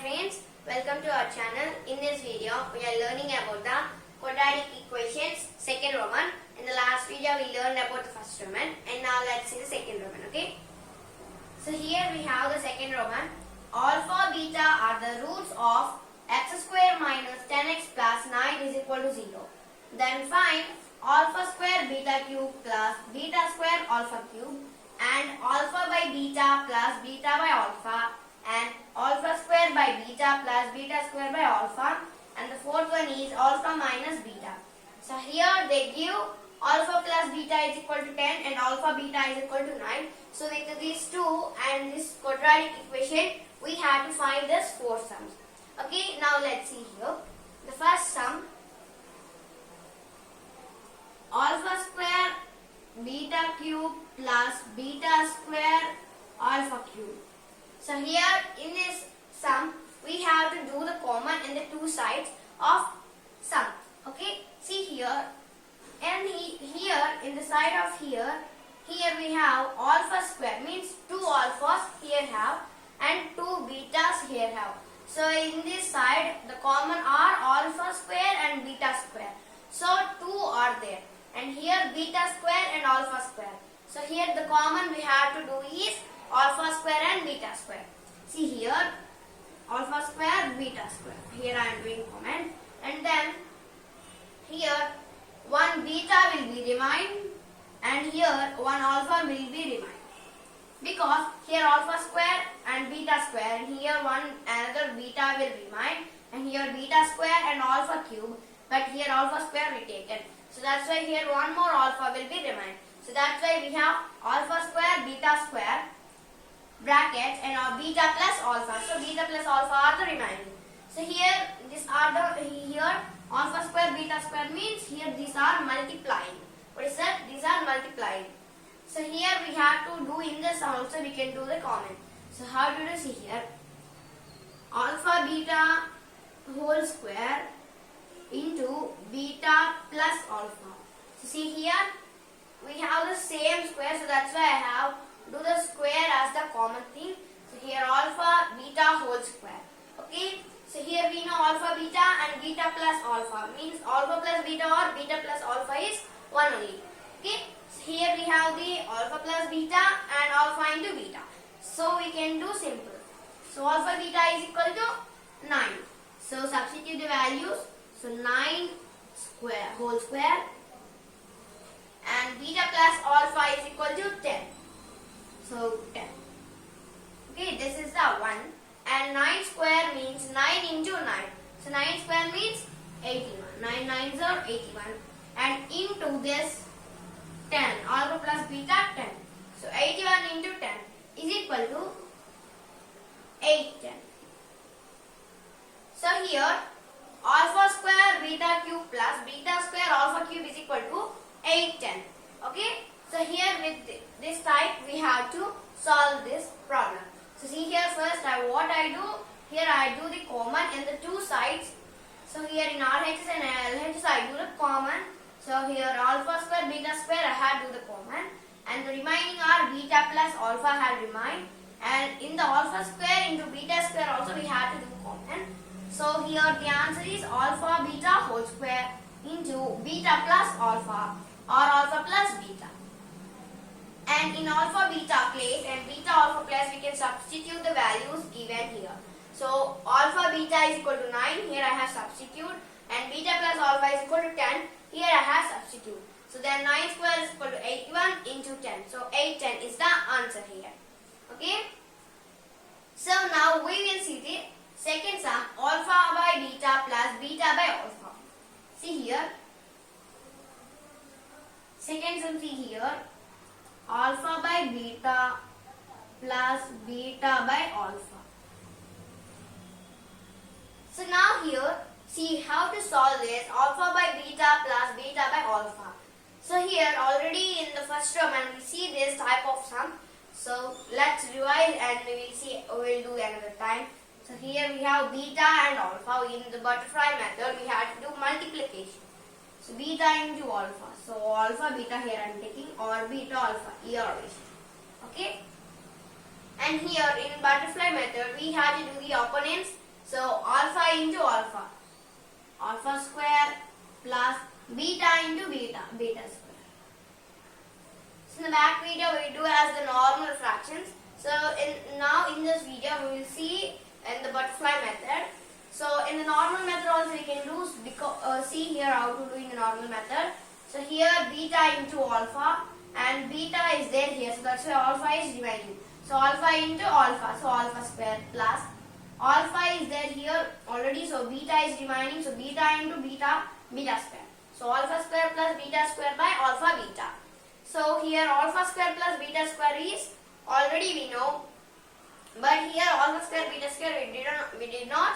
friends, welcome to our channel. In this video, we are learning about the quadratic equations, second Roman. In the last video, we learned about the first Roman, and now let's see the second Roman, okay? So here we have the second Roman. Alpha, beta are the roots of x square minus 10x plus 9 is equal to 0. Then find alpha square beta cube plus beta square alpha cube and alpha by beta plus beta by alpha and alpha square by beta plus beta square by alpha, and the fourth one is alpha minus beta. So here they give alpha plus beta is equal to 10 and alpha beta is equal to 9. So with these two and this quadratic equation, we have to find this four sums. Okay, now let's see here. The first sum, alpha square beta cube plus beta square alpha cube. So here in this sum, we have to do the common in the two sides of sum. Okay, see here, and here in the side of here we have alpha square, means two alphas here have and two betas here have. So in this side the common are alpha square and beta square. So two are there, and here beta square and alpha square. So here the common we have to do is alpha square and beta square. See here, alpha square, beta square. Here I am doing common, and then here one beta will be remain and here one alpha will be remain, because here alpha square and beta square, and here one another beta will remain, and here beta square and alpha cube, but here alpha square we taken. So that's why here one more alpha will be remain. So that's why we have alpha square, beta square, brackets, and beta plus alpha. So beta plus alpha are the remaining. So here this are the here alpha square, beta square means here these are multiplying. What is that? These are multiplying. So here we have to do in this also we can do the common. So how do you see here? Alpha beta whole square into beta plus alpha. So see here we have the same square, so that's why I have do the square as the common thing. So here alpha beta whole square. Okay. So here we know alpha beta and beta plus alpha means alpha plus beta or beta plus alpha is 1 only. Okay. So here we have the alpha plus beta and alpha into beta. So we can do simple. So alpha beta is equal to 9. So substitute the values. So 9 square whole square and beta plus alpha is equal to 10. So 10. Okay, this is the 1. And 9 square means 9 into 9. So 9 square means 81. 9 nines are 81. And into this 10. Alpha plus beta 10. So 81 into 10 is equal to 810. So here alpha square beta cube plus beta square alpha cube is equal to 810. Okay. So here with this type we have to solve this problem. So see here first what I do, here I do the common in the two sides. So here in RHS and LHS I do the common. So here alpha square beta square I have to do the common, and the remaining are beta plus alpha have remain, and in the alpha square into beta square also we have to do common. So here the answer is alpha beta whole square into beta plus alpha or alpha plus beta. And in alpha beta place and beta alpha place we can substitute the values given here. So alpha beta is equal to 9, here I have substitute, and beta plus alpha is equal to 10, here I have substitute. So then 9 square is equal to 81 into 10. So 810 is the answer here. Okay. So now we will see the second sum, alpha by beta plus beta by alpha. See here. Second sum, see here. Alpha by beta plus beta by alpha. So now here, see how to solve this alpha by beta plus beta by alpha. So here already in the first term and we see this type of sum. So let's revise and we will see, we will do another time. So here we have beta and alpha. In the butterfly method we have to do multiplication. So beta into alpha. So alpha beta here I am taking, or beta alpha here always. Okay. And here in butterfly method we have to do the opponents. So alpha into alpha. Alpha square plus beta into beta. Beta square. So in the back video we do as the normal fractions. So now in this video we will see in the butterfly method. So in the normal method also we can do see here how to do in the normal method. So here beta into alpha and beta is there here. So that's why alpha is dividing. So alpha into alpha. So alpha square plus alpha is there here already. So beta is remaining. So beta into beta. Beta square. So alpha square plus beta square by alpha beta. So here alpha square plus beta square is already we know. But here alpha square beta square we did not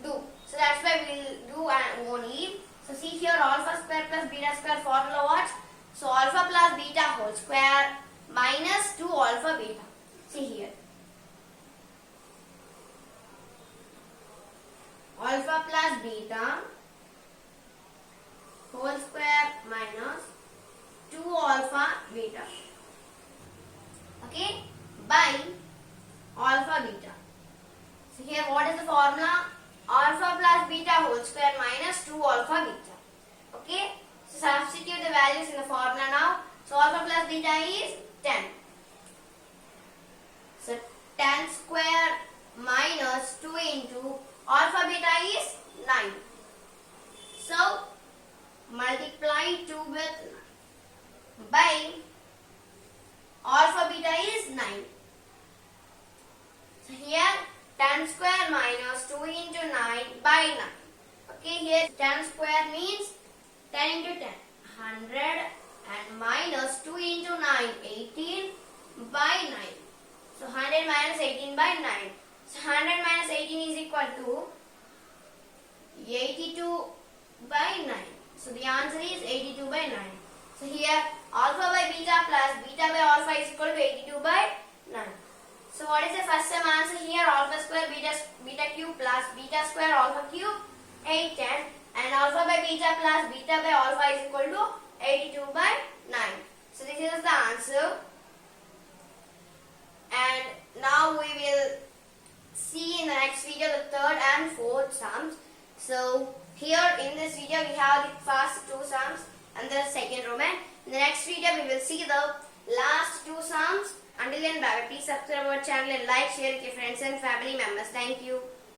do. So that's why we will do and won't leave. So see here alpha square plus beta square formula what? So alpha plus beta whole square minus 2 alpha beta. See here. Alpha plus beta whole square minus 2 alpha beta. Okay? By alpha beta. So here what is the formula? Alpha plus beta whole square minus 2 alpha beta. Okay? So substitute the values in the formula now. So alpha plus beta is 10. So 10 square minus 2 into alpha beta is 9. So multiply 2 with 9 by alpha beta is 9. So here 10 square minus 2 into 9 by 9. Okay, here 10 square means 10 into 10, 100 and minus 2 into 9, 18 by 9. So 100 minus 18 by 9. So 100 minus 18 is equal to 82 by 9. So the answer is 82 by 9. So here alpha by beta plus beta by alpha is equal to 82 by 9. So what is the first term answer here? Alpha square beta cube plus beta square alpha cube 8 10 and alpha by beta plus beta by alpha is equal to 82 by 9. So this is the answer. And now we will see in the next video the third and fourth sums. So here in this video we have the first two sums and the second Roman. In the next video we will see the last two sums. Until then, bye. Please subscribe our channel and like, share with your friends and family members. Thank you.